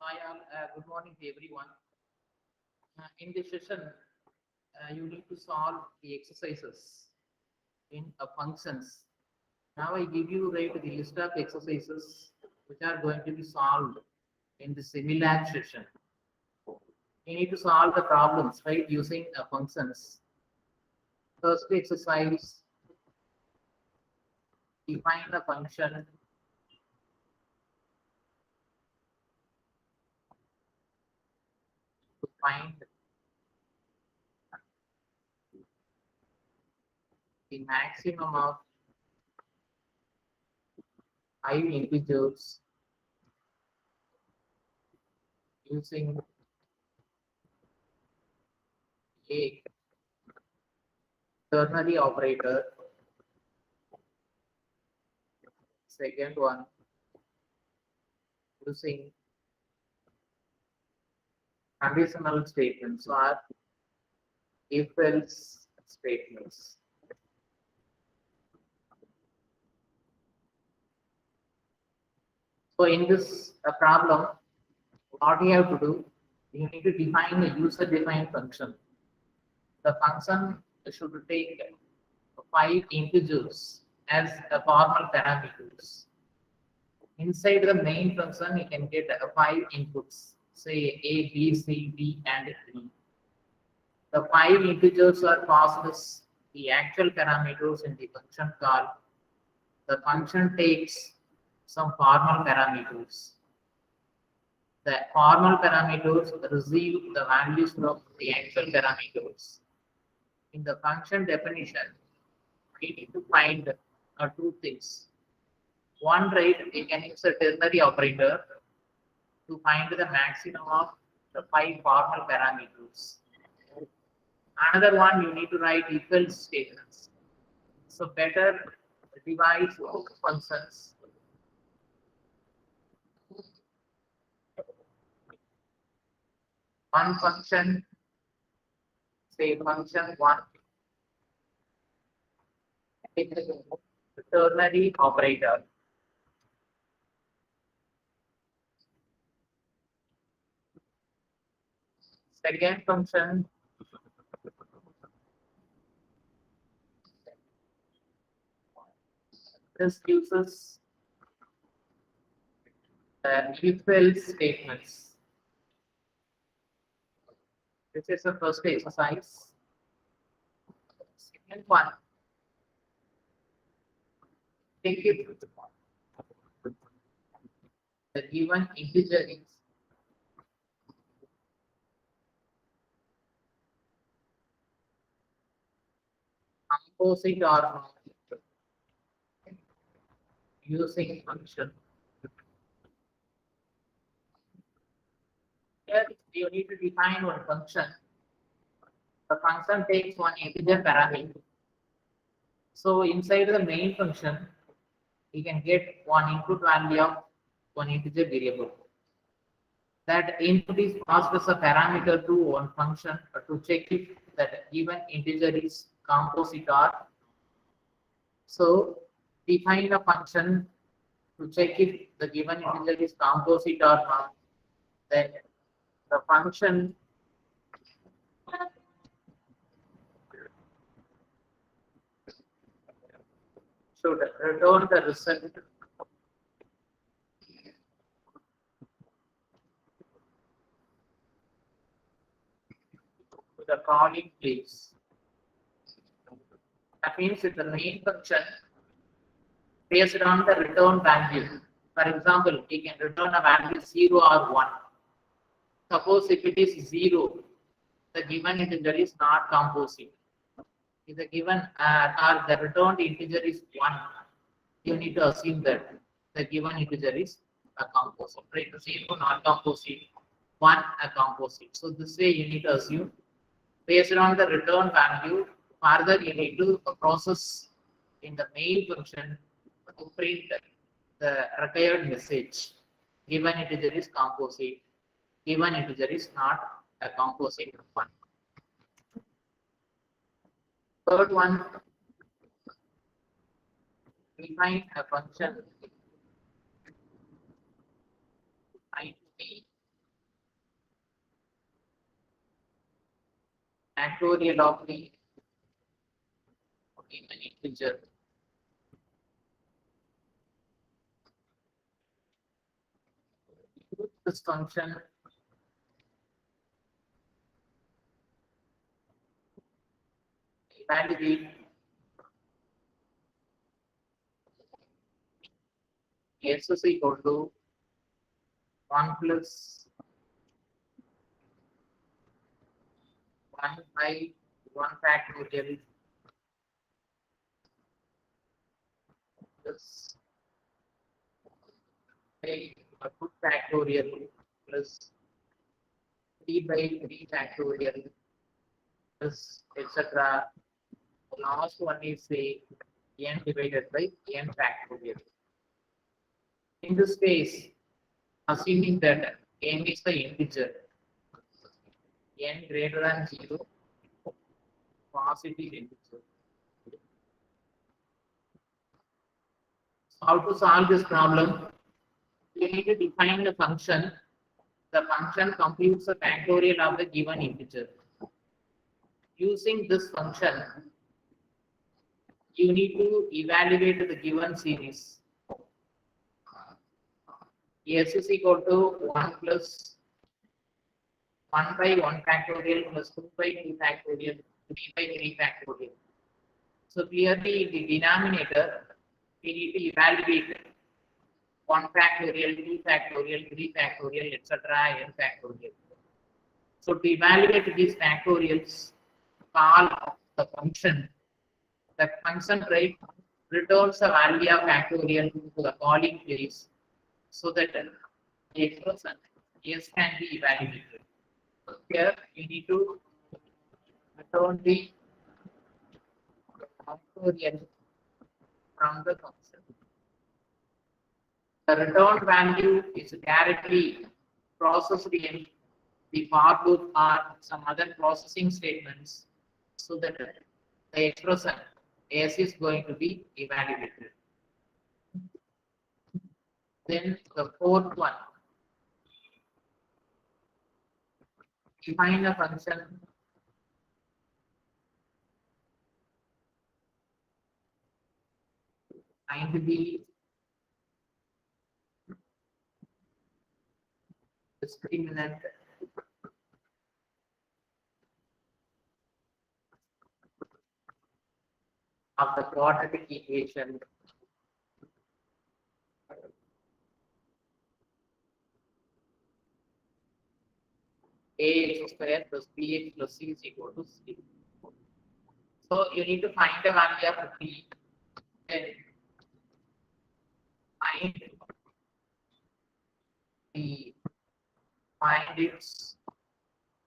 Hi all, good morning to everyone. In this session, you need to solve the exercises in functions. Now I give you the list of exercises which are going to be solved in the Similab session. You need to solve the problems using functions. First exercise, define the function to find the maximum of 5 integers using a ternary operator. Second one, using conditional statements or if-else statements. So in this problem, what you have to do, you need to define a user-defined function. The function should take 5 integers as a formal parameters. Inside the main function, you can get 5 inputs, say A, B, C, D, and E. The 5 integers are passed as the actual parameters in the function call. The function takes some formal parameters. The formal parameters receive the values of the actual parameters. In the function definition, we need to find two things. One, we can use a ternary operator to find the maximum of the 5 formal parameters. Another one, you need to write if-else statements. So better divide functions. One function, say function 1, with the ternary operator. Second function, this uses the if-else statements. This is the first exercise. Second one, take it the given integer is composite or not using function. Here you need to define one function. The function takes one integer parameter. So inside the main function, you can get one input value of one integer variable. That input is passed as a parameter to one function to check if that given integer is composite or. So define a function to check if the given integer is composite or not. Then the function should return the result to the calling place. That means if the main function based on the return value. For example, we can return a value 0 or 1. Suppose if it is 0, the given integer is not composite. If the given or the returned integer is 1, you need to assume that the given integer is a composite. Right? 0 not composite, 1 a composite. So this way you need to assume based on the return value. Further, you need to process in the main function to print the required message. Given integer is composite, given integer is not a composite one. Third one, define a function factorial of the an integer. Use this function evaluate s is equal to 1 plus 1 by 1 factorial plus a 2 factorial plus 3 by 3 factorial plus etc. The last one is say n divided by n factorial. In this case, assuming that n is the integer, n greater than 0, positive integer. How to solve this problem? You need to define the function. The function computes the factorial of the given integer. Using this function, you need to evaluate the given series. S is equal to 1 plus 1 by 1 factorial plus 2 by 2 factorial, 3 by 3 factorial. So clearly in the denominator, we need to evaluate 1 factorial, 2 factorial, 3 factorial, etc. n factorial. So to evaluate these factorials, call the function. The function right returns the value of factorial to the calling place so that the expression s can be evaluated. Here you need to return the factorial from the function. The returned value is directly processed in the for loop or some other processing statements so that the expression s is going to be evaluated. Then the fourth one, define a function find the discriminant of the quadratic equation ax square plus bx plus c is equal to c. So you need to find the value of b and find its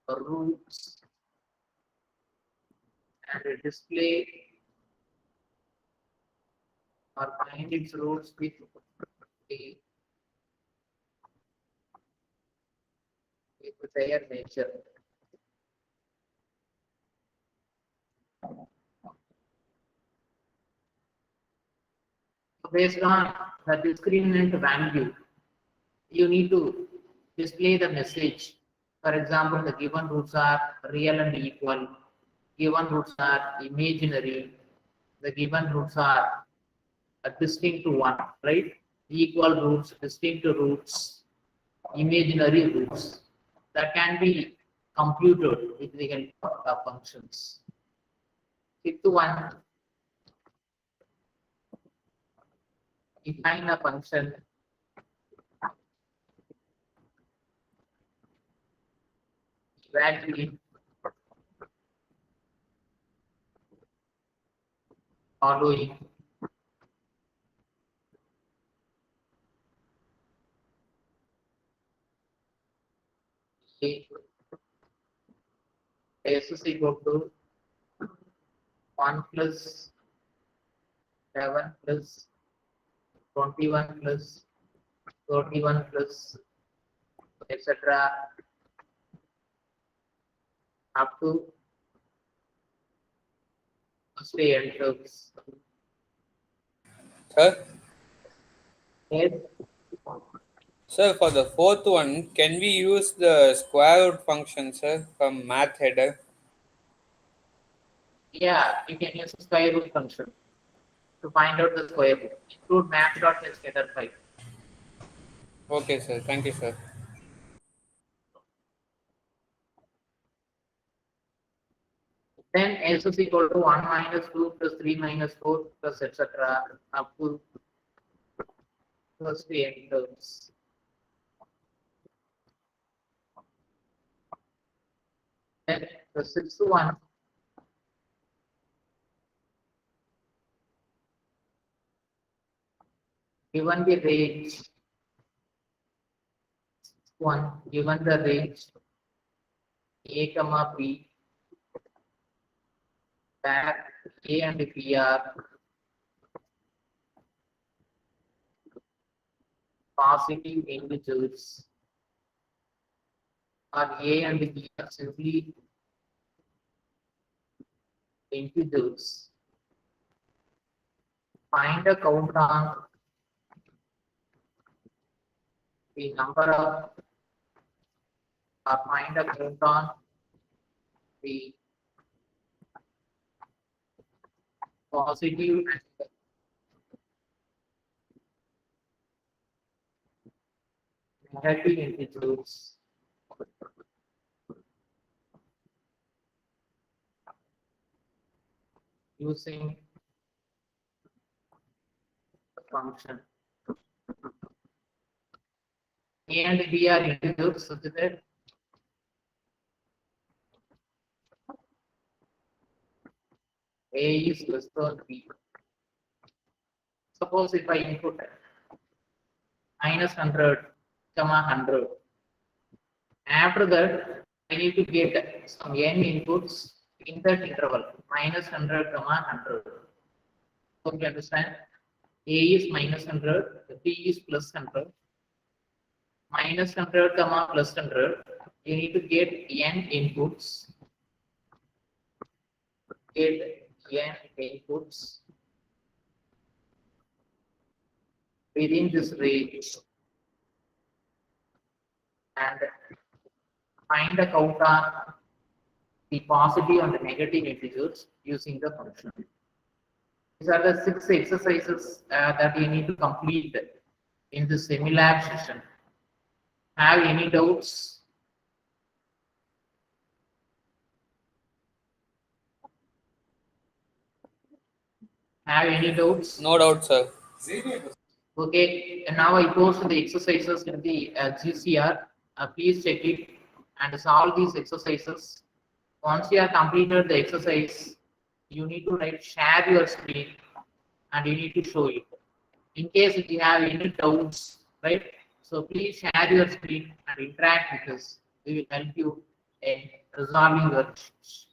roots and display or find its roots with their nature. Based on the discriminant value, you need to display the message. For example, the given roots are real and equal. Given roots are imaginary. The given roots are distinct to one, right? Equal roots, distinct roots, imaginary roots. That can be computed with the help of functions. Fifth one, define a function evaluate following s is equal to 1 plus 7 plus 21 plus 31 plus etc. up to stay and terms. Sir, Yes. sir, for the fourth one, can we use the square root function, sir, from math header? Yeah, you can use square root function to find out the square root. Include math.getter file. Okay, sir. Thank you, sir. Then S is equal to 1 minus 2 plus 3 minus 4 plus etc. up to plus the end terms. Then the sixth one, given the range, given the range A comma B, where A and B are positive integers, or A and B are simply integers. Find a count on the number of, or find a count on the positive and negative integers using the function. A and B are integers such that A is less than B. Suppose if I input minus 100, comma 100. After that, I need to get some n inputs in that interval, minus 100, comma 100. So you understand? A is minus 100, B is plus 100. Minus 100, comma plus 100. You need to get n inputs. Get n inputs within this range and find a count on the positive and the negative integers using the function. These are the 6 exercises that you need to complete in the semi-lab session. Have any doubts? Have any doubts? No doubt, sir. Okay, and now I post the exercises in the GCR. Please check it and solve these exercises. Once you have completed the exercise, you need to share your screen and you need to show it. In case if you have any doubts, right? So please share your screen and interact with us. We will help you in resolving your issues.